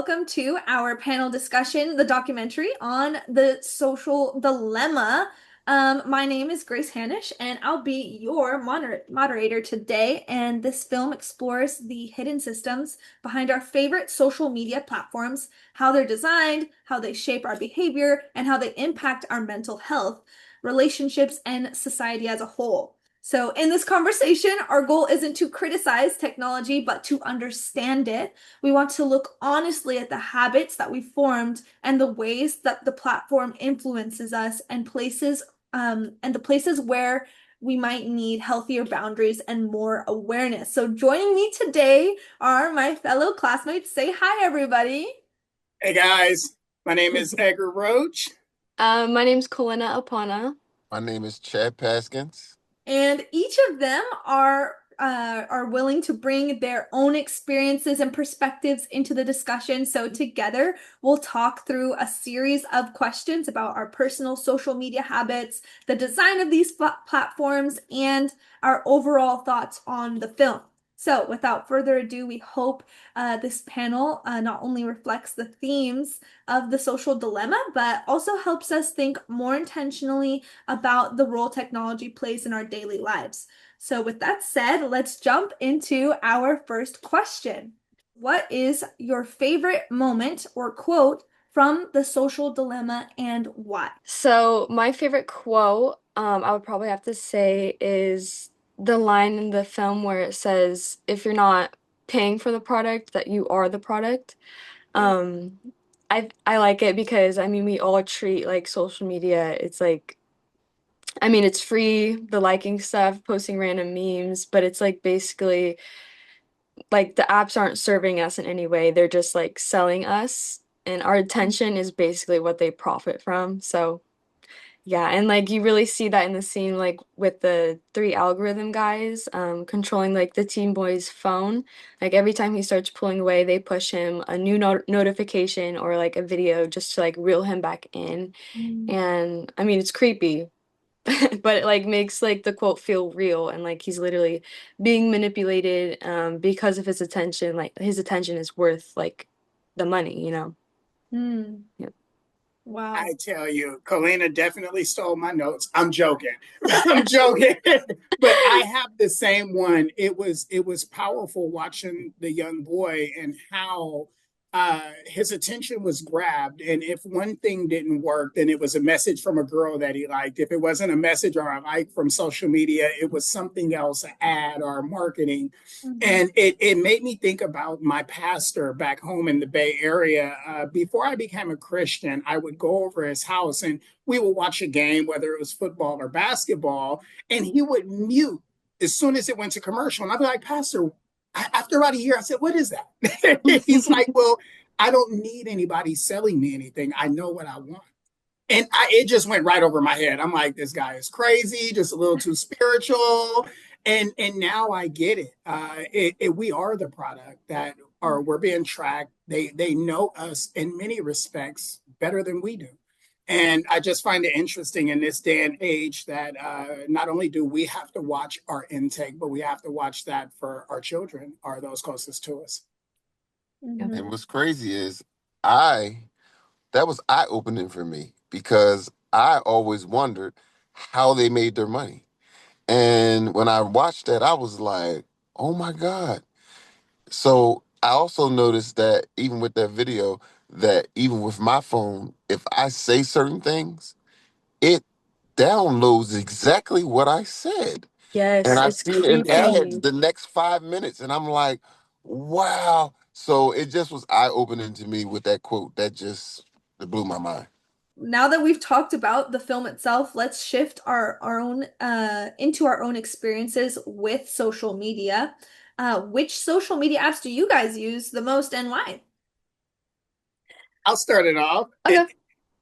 welcome to our panel discussion, the documentary on the social dilemma. My name is Grace Hanish, and I'll be your moderator today. And this film explores the hidden systems behind our favorite social media platforms, how they're designed, how they shape our behavior, and how they impact our mental health, relationships, and society as a whole. So, in this conversation, our goal isn't to criticize technology, but to understand it. We want to look honestly at the habits that we formed and the ways that the platform influences us and the places where we might need healthier boundaries and more awareness. So, joining me today are my fellow classmates. Say hi, everybody. Hey guys, my name is Edgar Roach. My name's Kalina Apana. My name is Chad Paskins. And each of them are willing to bring their own experiences and perspectives into the discussion. So together, we'll talk through a series of questions about our personal social media habits, the design of these platforms, and our overall thoughts on the film. So, without further ado, we hope this panel not only reflects the themes of the social dilemma, but also helps us think more intentionally about the role technology plays in our daily lives. So, with that said, let's jump into our first question. What is your favorite moment or quote from the social dilemma and why? So my favorite quote, I would probably have to say is the line in the film where it says, "If you're not paying for the product, that you are the product." Um, I like it because I mean we all treat like social media. It's like I mean it's free, the liking stuff, posting random memes, but it's like basically like the apps aren't serving us in any way. They're just like selling us, and our attention is basically what they profit from. So, yeah, and like you really see that in the scene like with the three algorithm guys controlling like the teen boy's phone. Like every time he starts pulling away, they push him a new notification or like a video just to like reel him back in. Mm. And I mean, it's creepy, but it like makes like the quote feel real and like he's literally being manipulated because of his attention. Like his attention is worth like the money, you know. Hmm. Yeah. Wow. I tell you, Colina definitely stole my notes. I'm joking. I'm joking. But I have the same one. It was powerful watching the young boy and how his attention was grabbed. And if one thing didn't work, then it was a message from a girl that he liked. If it wasn't a message or a like from social media, it was something else, an ad or marketing. Mhm. And it made me think about my pastor back home in the Bay Area. Before I became a Christian, I would go over his house and we would watch a game, whether it was football or basketball, and he would mute as soon as it went to commercial. And I'd be like, Pastor, after about a year, I said, what is that? He's like, well, I don't need anybody selling me anything. I know what I want. And it just went right over my head. I'm like, this guy is crazy, just a little too spiritual. And now I get it. We are the product that are we're being tracked. They know us in many respects better than we do. And I just find it interesting in this day and age that not only do we have to watch our intake, but we have to watch that for our children or those closest to us. Yeah. And Mhm. what's crazy is I that was eye opening for me because I always wondered how they made their money. And when I watched that, I was like, oh my God. So I also noticed that even with that video, that even with my phone, if I say certain things, it downloads exactly what I said. And Yes, I it's see it in ads creepy. the next 5 minutes, and I'm like, wow. So it just was eye opening to me with that quote. It blew my mind. Now that we've talked about the film itself, let's shift our own into our own experiences with social media. Which social media apps do you guys use the most and why? I'll start it off. Okay.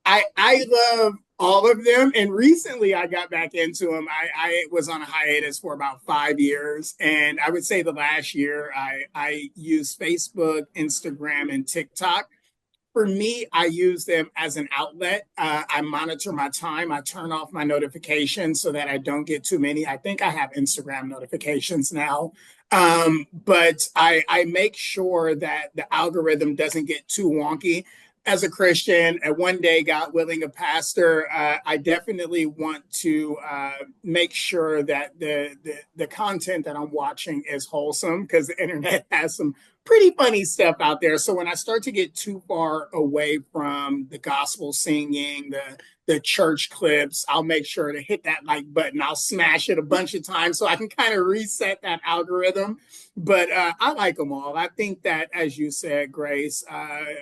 I love all of them, and recently I got back into them. I was on a hiatus for about 5 years, and I would say the last year I used Facebook, Instagram, and TikTok for me, I use them as an outlet. I monitor my time. I turn off my notifications so that I don't get too many. I think I have Instagram notifications now. But I make sure that the algorithm doesn't get too wonky. As a Christian, and one day, God willing, a pastor, I definitely want to make sure that the content that I'm watching is wholesome because the internet has some pretty funny stuff out there. So when I start to get too far away from the gospel singing, the church clips, I'll make sure to hit that like button. I'll smash it a bunch of times so I can kind of reset that algorithm. But I like them all. I think that, as you said, Grace,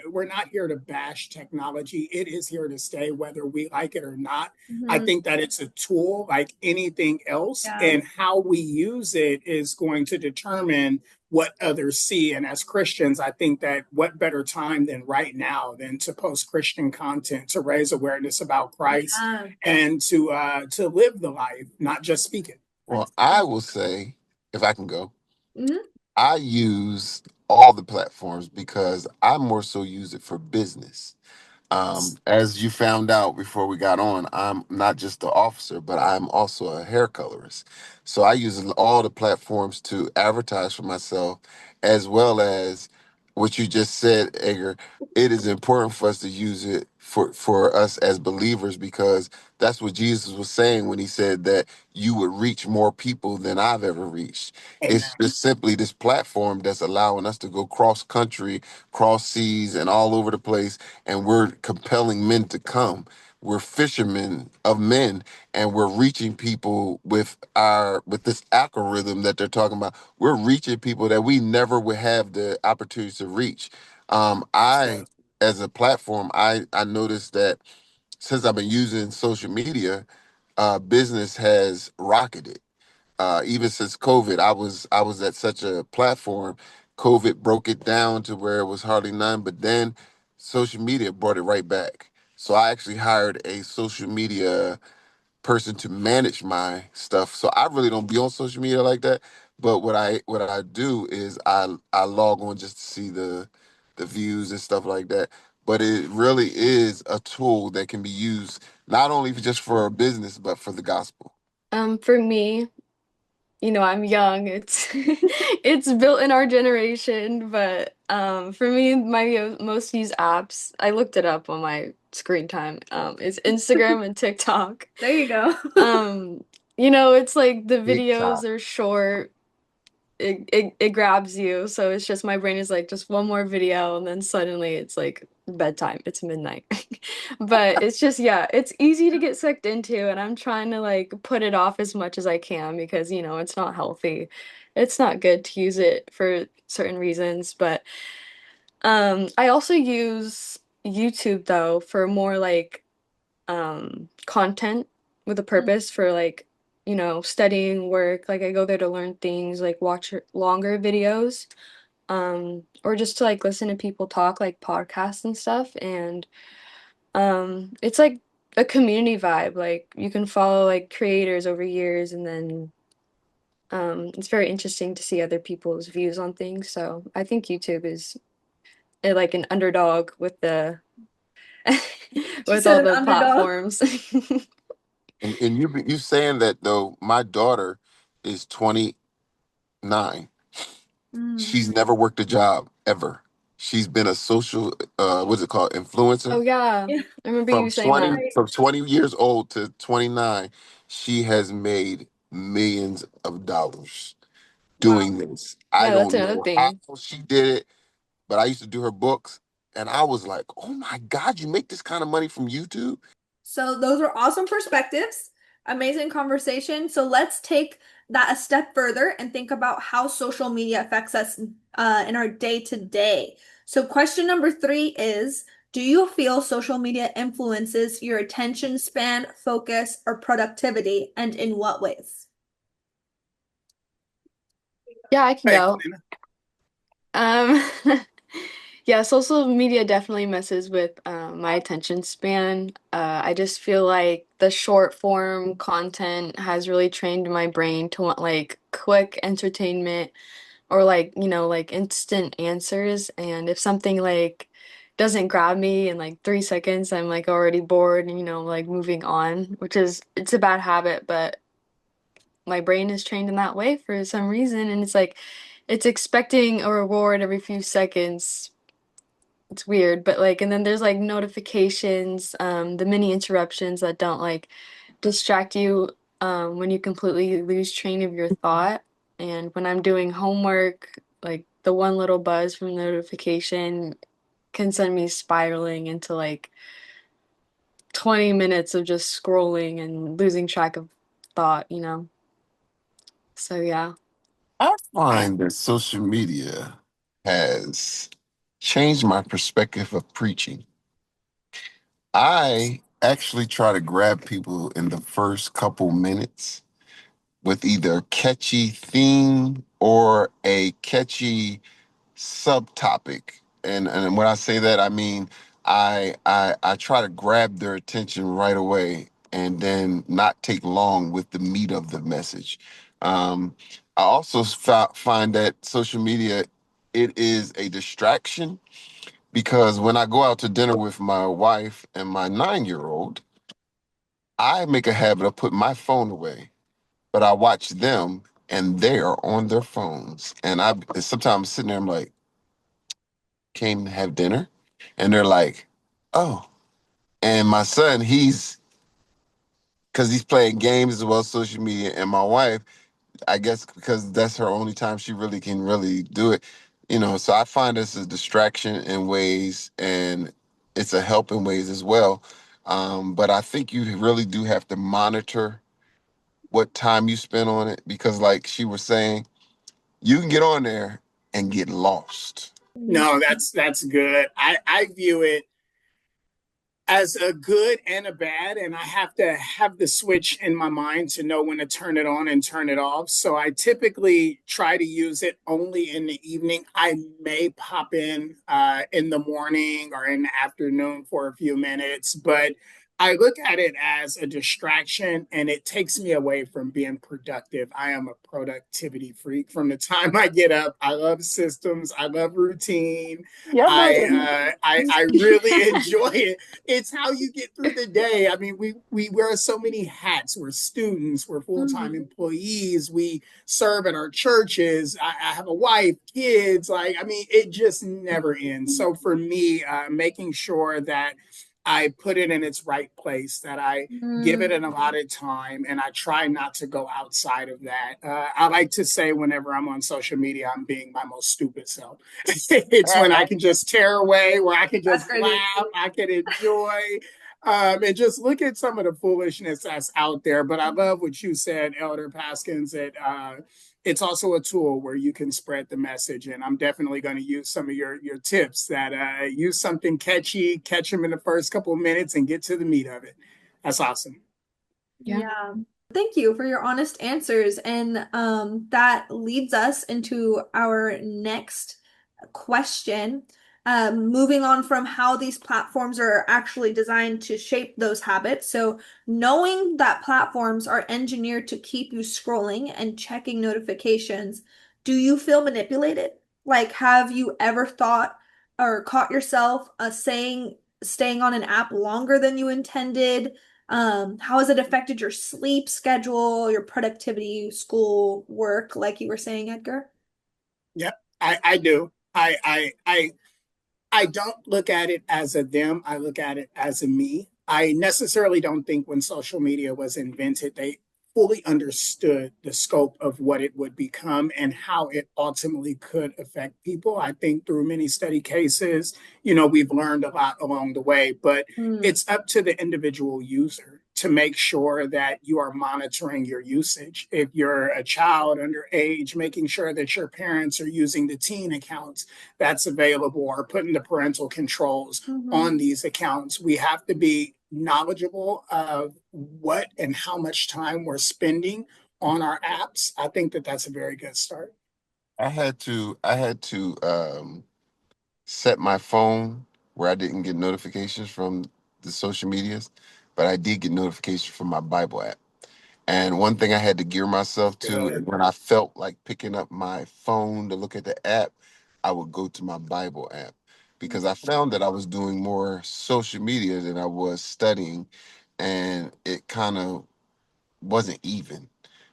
we're not here to bash technology. It is here to stay, whether we like it or not. I Mhm. think that it's a tool like anything else, Yeah. and how we use it is going to determine what others see. And as Christians, I think that what better time than right now than to post Christian content to raise awareness about Christ Yeah. and to live the life, not just speak it. Well, I will say, if I can go, Mhm. I use all the platforms because I more so use it for business. As you found out before we got on, I'm not just the officer, but I'm also a hair colorist. So I use all the platforms to advertise for myself, as well as what you just said, Edgar. It is important for us to use it for us as believers because that's what Jesus was saying when he said that you would reach more people than I've ever reached. It's Amen. just simply this platform that's allowing us to go cross country, cross seas, and all over the place, and we're compelling men to come. We're fishermen of men, and we're reaching people with this algorithm that they're talking about. We're reaching people that we never would have the opportunity to reach. I, as a platform, I noticed that since I've been using social media, business has rocketed. Even since COVID, I was at such a platform. COVID broke it down to where it was hardly none, but then social media brought it right back. So I actually hired a social media person to manage my stuff. So I really don't be on social media like that. But what I do is I log on just to see the views and stuff like that. But it really is a tool that can be used not only just for a business, but for the gospel. For me, I'm young. It's it's built in our generation, but for me, my most used apps, I looked it up on my screen time. Is Instagram and TikTok. There you go. Um, it's like the TikTok. videos are short. It grabs you, so it's just my brain is like just one more video, and then suddenly it's like bedtime. It's midnight. But it's just, yeah, it's easy to get sucked into, and I'm trying to like put it off as much as I can because it's not healthy. It's not good to use it for certain reasons, but I also use YouTube though for more like content with a purpose for like studying work. Like I go there to learn things, like watch longer videos, or just to like listen to people talk, like podcasts and stuff. And it's like a community vibe. Like you can follow like creators over years, and then it's very interesting to see other people's views on things. So I think YouTube is like an underdog with the She with said all an the underdog. platforms. And you saying that though, my daughter is 29. Mm. She's never worked a job ever. She's been a social what's it called, Oh influencer. yeah, Yeah. I remember you From saying 20 that. Right. from 20 years old to 29, she has made millions of dollars Wow. doing this. I Yeah, that's don't another know how thing. she did it, but I used to do her books, and I was like, "Oh my God, you make this kind of money from YouTube?" So those are awesome perspectives. Amazing conversation. So let's take that a step further and think about how social media affects us in our day to day. So question number three is, do you feel social media influences your attention span, focus, or productivity, and in what ways? Yeah, I can Hey, go. Kalina. Um, yeah, social media definitely messes with my attention span. I just feel like the short form content has really trained my brain to want like quick entertainment or like, like instant answers. And if something like doesn't grab me in like 3 seconds, I'm like already bored and like moving on, which is it's a bad habit, but my brain is trained in that way for some reason, and it's like it's expecting a reward every few seconds. It's weird, but like, and then there's like notifications, the mini interruptions that don't like distract you when you completely lose train of your thought. And when I'm doing homework, like the one little buzz from the notification can send me spiraling into like 20 minutes of just scrolling and losing track of thought. So yeah. I find that social media has changed my perspective of preaching. I actually try to grab people in the first couple minutes with either a catchy theme or a catchy subtopic. And when I say that, I mean I try to grab their attention right away and then not take long with the meat of the message. Um, I also find that social media, it is a distraction because when I go out to dinner with my wife and my 9-year-old, I make a habit of putting my phone away, but I watch them and they're on their phones. And I sometimes sitting there, I'm like, came to have dinner, and they're like, "Oh." And my son, he's because he's playing games as well as social media, and my wife, I guess because that's her only time she really can really do it, So I find this a distraction in ways, and it's a help in ways as well. But I think you really do have to monitor what time you spend on it because, like she was saying, you can get on there and get lost. No, that's good. I view it as a good and a bad, and I have to have the switch in my mind to know when to turn it on and turn it off. So I typically try to use it only in the evening. I may pop in the morning or in the afternoon for a few minutes, but I look at it as a distraction and it takes me away from being productive. I am a productivity freak from the time I get up. I love systems, I love routine. Yep, that's I really enjoy it. It's how you get through the day. I mean, we wear so many hats. We're students, we're full-time Mhm. employees, we serve at our churches. I have a wife, kids. Like, I mean, it just never ends. So for me, making sure that I put it in its right place, that I give it Mm. an allotted time, and I try not to go outside of that. I like to say whenever I'm on social media, I'm being my most stupid self. It's when I can just tear away, where I can That's just crazy. laugh, I can enjoy, and just look at some of the foolishness that's out there. But I love what you said, Elder Paskins, that it's also a tool where you can spread the message. And I'm definitely going to use some of your tips that use something catchy, catch them in the first couple of minutes, and get to the meat of it. That's awesome. yeah. Yeah. Thank you for your honest answers. And that leads us into our next question. Moving on from how these platforms are actually designed to shape those habits. So, knowing that platforms are engineered to keep you scrolling and checking notifications, do you feel manipulated? Like, have you ever thought or caught yourself staying on an app longer than you intended? How has it affected your sleep schedule, your productivity, school, work, like you were saying, Edgar? Yep, I do. I don't look at it as a them. I look at it as a me. I necessarily don't think when social media was invented, they fully understood the scope of what it would become and how it ultimately could affect people. I think through many study cases, we've learned a lot along the way, but Mm, it's up to the individual user to make sure that you are monitoring your usage. If you're a child underage, making sure that your parents are using the teen accounts that's available or putting the parental controls mhm. on these accounts. We have to be knowledgeable of what and how much time we're spending on our apps. I think that that's a very good start. I had to set my phone where I didn't get notifications from the social medias, but I did get notifications from my Bible app. And one thing I had to gear myself to is Good. when I felt like picking up my phone to look at the app, I would go to my Bible app. because I found that I was doing more social media than I was studying, and it kind of wasn't even.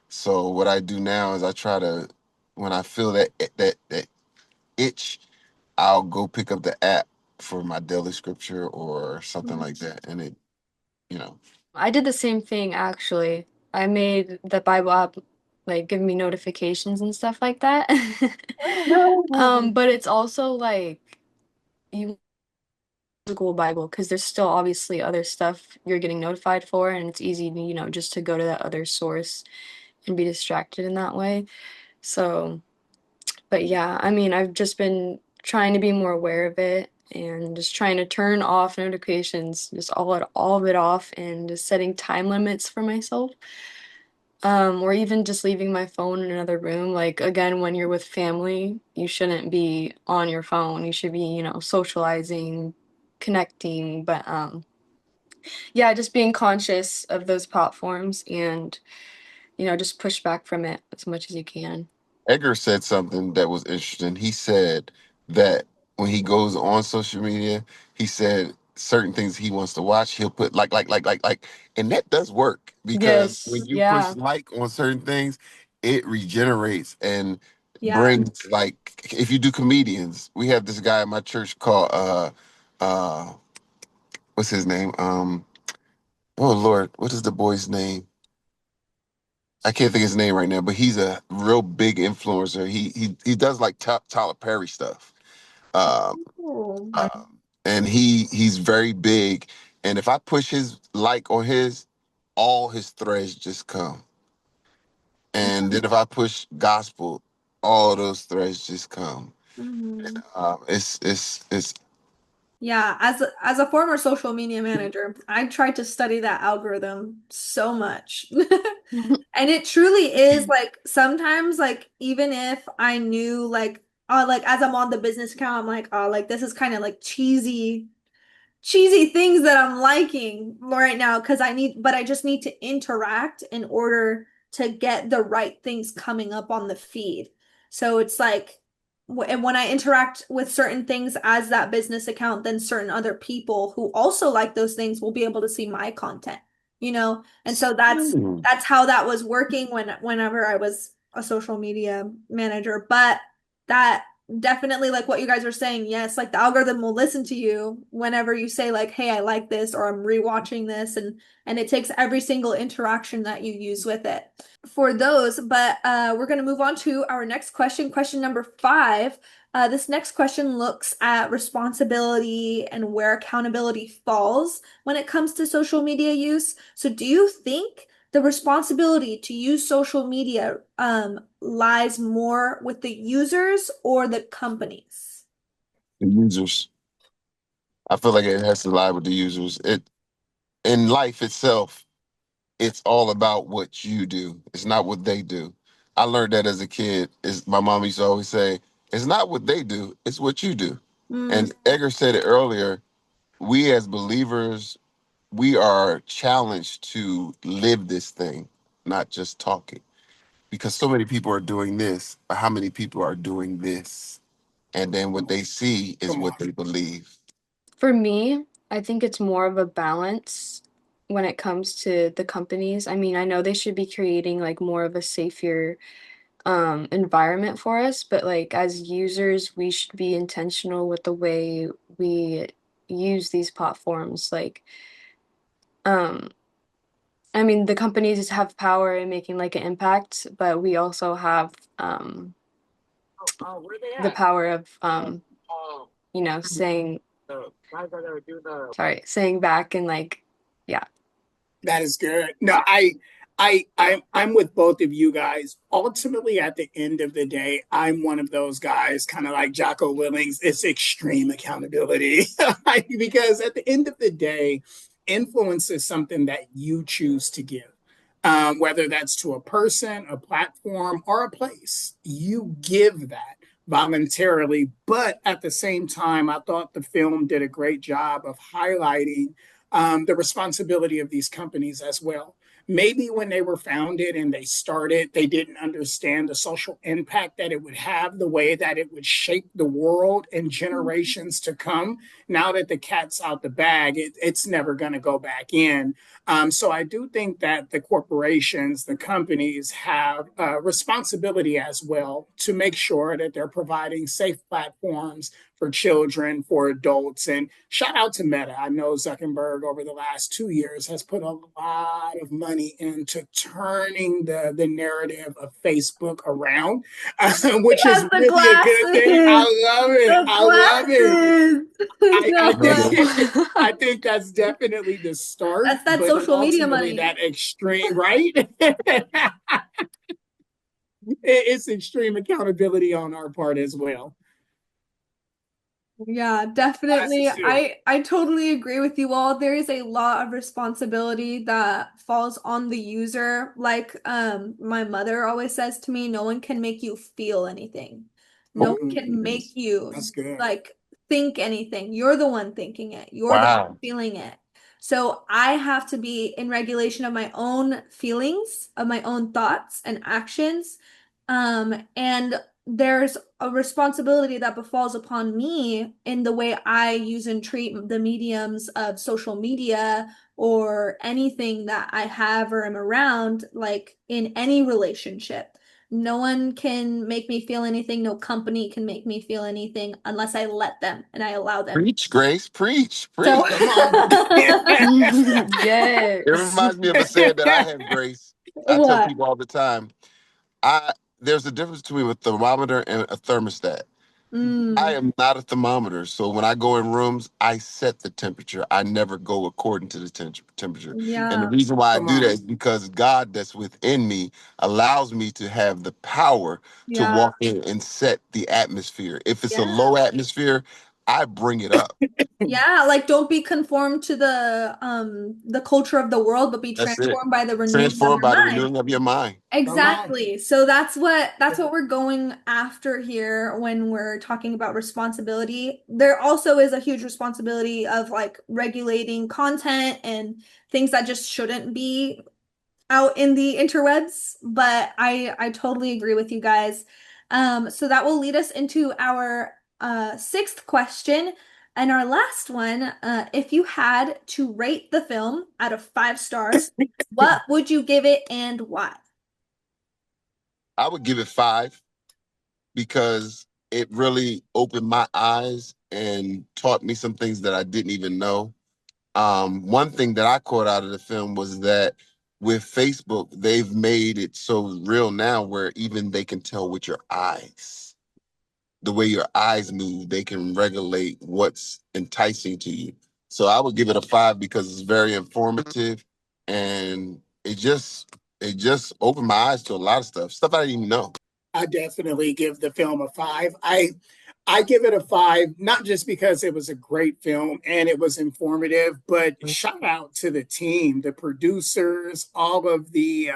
So what I do now is I try to, when I feel that itch, I'll go pick up the app for my daily scripture or something like that, and it, you know. I did the same thing actually. I made the Bible app like give me notifications and stuff like that. But it's also like you physical Bible because there's still obviously other stuff you're getting notified for, and it's easy to, just to go to that other source and be distracted in that way. So, but yeah, I mean, I've just been trying to be more aware of it and just trying to turn off notifications, just all of it off, and just setting time limits for myself. Or even just leaving my phone in another room. Like again, when you're with family, you shouldn't be on your phone. You should be, socializing, connecting. But yeah, just being conscious of those platforms and, just push back from it as much as you can. Edgar said something that was interesting. He said that when he goes on social media, he said certain things he wants to watch, he'll put like, and that does work because when Yes, you push yeah. like on certain things, it regenerates and Yeah. brings like if you do comedians, we have this guy in my church called uh what's his name? Oh Lord, what is the boy's name? I can't think of his name right now, but he's a real big influencer. He does like Tyler Perry stuff, um, Oh. and he's very big. And if I push his like on his, all his threads just come. And then if I push gospel, all those threads just come. Mhm. It's Yeah, as a former social media manager, I tried to study that algorithm so much. And it truly is like sometimes like even if I knew like as I'm on the business account, I'm like, oh like this is kind of like cheesy things that I'm liking right now because but I just need to interact in order to get the right things coming up on the feed. So it's like, and when I interact with certain things as that business account, then certain other people who also like those things will be able to see my content, you know? And so that's how that was working whenever I was a social media manager. But that definitely like what you guys were saying, yes, like the algorithm will listen to you whenever you say like, hey, I like this or I'm rewatching this and it takes every single interaction that you use with it for those. But we're going to move on to our next question, question number 5. This next question looks at responsibility and where accountability falls when it comes to social media use. So do you think the responsibility to use social media lies more with the users or the companies? the users. I feel like it has to lie with the users. It in life itself, it's all about what you do. It's not what they do. I learned that as a kid. Is my mom used to always say, "It's not what they do. It's what you do." Mm, And Edgar said it earlier. We as believers, we are challenged to live this thing, not just talk it. Because so many people are doing this, but how many people are doing this? And then what they see is Come on. what they believe. For me, I think it's more of a balance when it comes to the companies. I mean, I know they should be creating like more of a safer environment for us, but like as users, we should be intentional with the way we use these platforms. Like, um, I mean, the companies have power in making like an impact, but we also have the power of saying saying back and like, yeah. That is good. No, I'm with both of you guys. Ultimately, at the end of the day, I'm one of those guys, kind of like Jocko Willings. It's extreme accountability because at the end of the day, influence is something that you choose to give. Whether that's to a person, a platform, or a place, you give that voluntarily. But at the same time, I thought the film did a great job of highlighting the responsibility of these companies as well. maybe when they were founded and they started, they didn't understand the social impact that it would have, the way that it would shape the world and generations to come. Now that the cat's out the bag, it's never going to go back in. So I do think that the corporations, the companies have a responsibility as well to make sure that they're providing safe platforms for children, for adults. And shout out to Meta. I know Zuckerberg over the last 2 years has put a lot of money into turning the narrative of Facebook around, He which is has the really a good thing. glasses. I love it. The I love it. glasses. I Noah. think I think that's definitely the start, That's that but then social media ultimately money. that extreme, right? It's extreme accountability on our part as well. Yeah, definitely. Glasses too. I totally agree with you all. There is a lot of responsibility that falls on the user. Like my mother always says to me, no one can make you feel anything. No one Oh, can make you that's good. like think anything. You're the one thinking it. You're the one Wow. feeling it. So I have to be in regulation of my own feelings, of my own thoughts and actions. And there's a responsibility that befalls upon me in the way I use and treat the mediums of social media or anything that I have or am around, like in any relationship. No one can make me feel anything. No company can make me feel anything unless I let them and I allow them. Preach, Grace. Preach, So, Come preach. on. It Yes. reminds me of a saying that I have, Grace. I tell what? people all the time. I There's a difference between a thermometer and a thermostat. I Mm, am not a thermometer, so when I go in rooms, I set the temperature. I never go according to the temperature. And the yeah, reason why I Come do that on. is because God that's within me allows me to have the power to yeah, walk in and set the atmosphere. If it's a yeah. low atmosphere, I bring it up. Yeah, like don't be conformed to the culture of the world, but be That's it. transformed by the renewing of Transformed your by the mind. renewing of your mind. Come on. Exactly. So that's what we're going after here when we're talking about responsibility. There also is a huge responsibility of like regulating content and things that just shouldn't be out in the interwebs, but I totally agree with you guys. So that will lead us into our sixth question. And our last one, if you had to rate the film out of 5 stars, what would you give it and why? I would give it 5 because it really opened my eyes and taught me some things that I didn't even know. One thing that I caught out of the film was that with Facebook, they've made it so real now where even they can tell with your eyes, the way your eyes move, they can regulate what's enticing to you. So I would give it a 5 because it's very informative and it just opened my eyes to a lot of stuff I didn't even know. I definitely give the film a five. I give it a five, not just because it was a great film and it was informative, but shout out to the team, the producers, all of the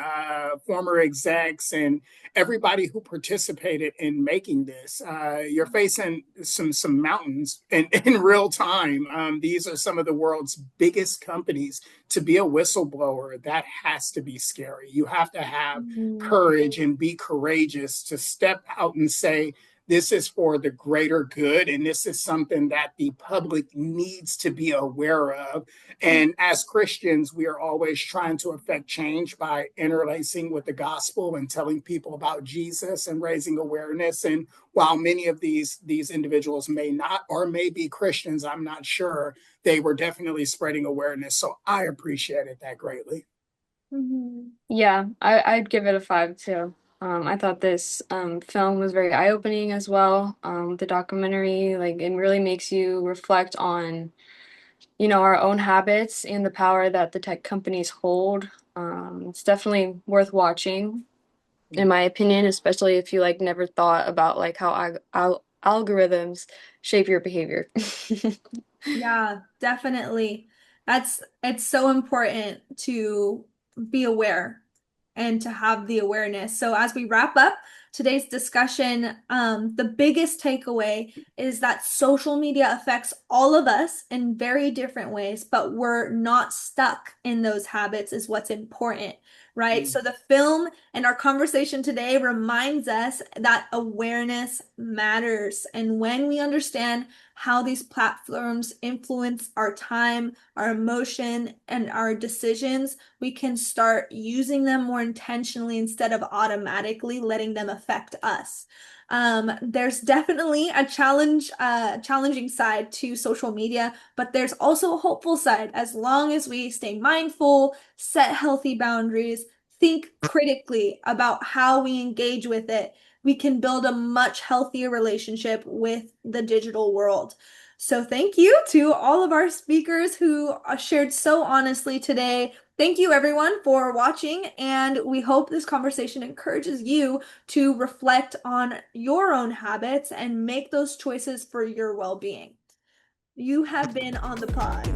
former execs, and everybody who participated in making this. You're facing some mountains in real time. These are some of the world's biggest companies. To be a whistleblower, that has to be scary. You have to have Mhm. courage and be courageous to step out and say, this is for the greater good, and this is something that the public needs to be aware of. And as Christians, we are always trying to affect change by interlacing with the gospel and telling people about Jesus and raising awareness. And while many of these individuals may not or may be Christians, I'm not sure, they were definitely spreading awareness. So I appreciated that greatly. Mhm. Yeah, I'd give it a 5 too. I thought this film was very eye-opening as well. The documentary, like, it really makes you reflect on, our own habits and the power that the tech companies hold. It's definitely worth watching, in my opinion, especially if you like never thought about like how algorithms shape your behavior. Yeah, definitely. It's so important to be aware and to have the awareness. So as we wrap up, today's discussion, the biggest takeaway is that social media affects all of us in very different ways, but we're not stuck in those habits is what's important, right? So the film and our conversation today reminds us that awareness matters. And when we understand how these platforms influence our time, our emotion, and our decisions, we can start using them more intentionally instead of automatically letting them affect us. There's definitely a challenging side to social media, but there's also a hopeful side as long as we stay mindful, set healthy boundaries, think critically about how we engage with it. We can build a much healthier relationship with the digital world. So thank you to all of our speakers who shared so honestly today. Thank you everyone for watching, and we hope this conversation encourages you to reflect on your own habits and make those choices for your well-being. You have been on the pod.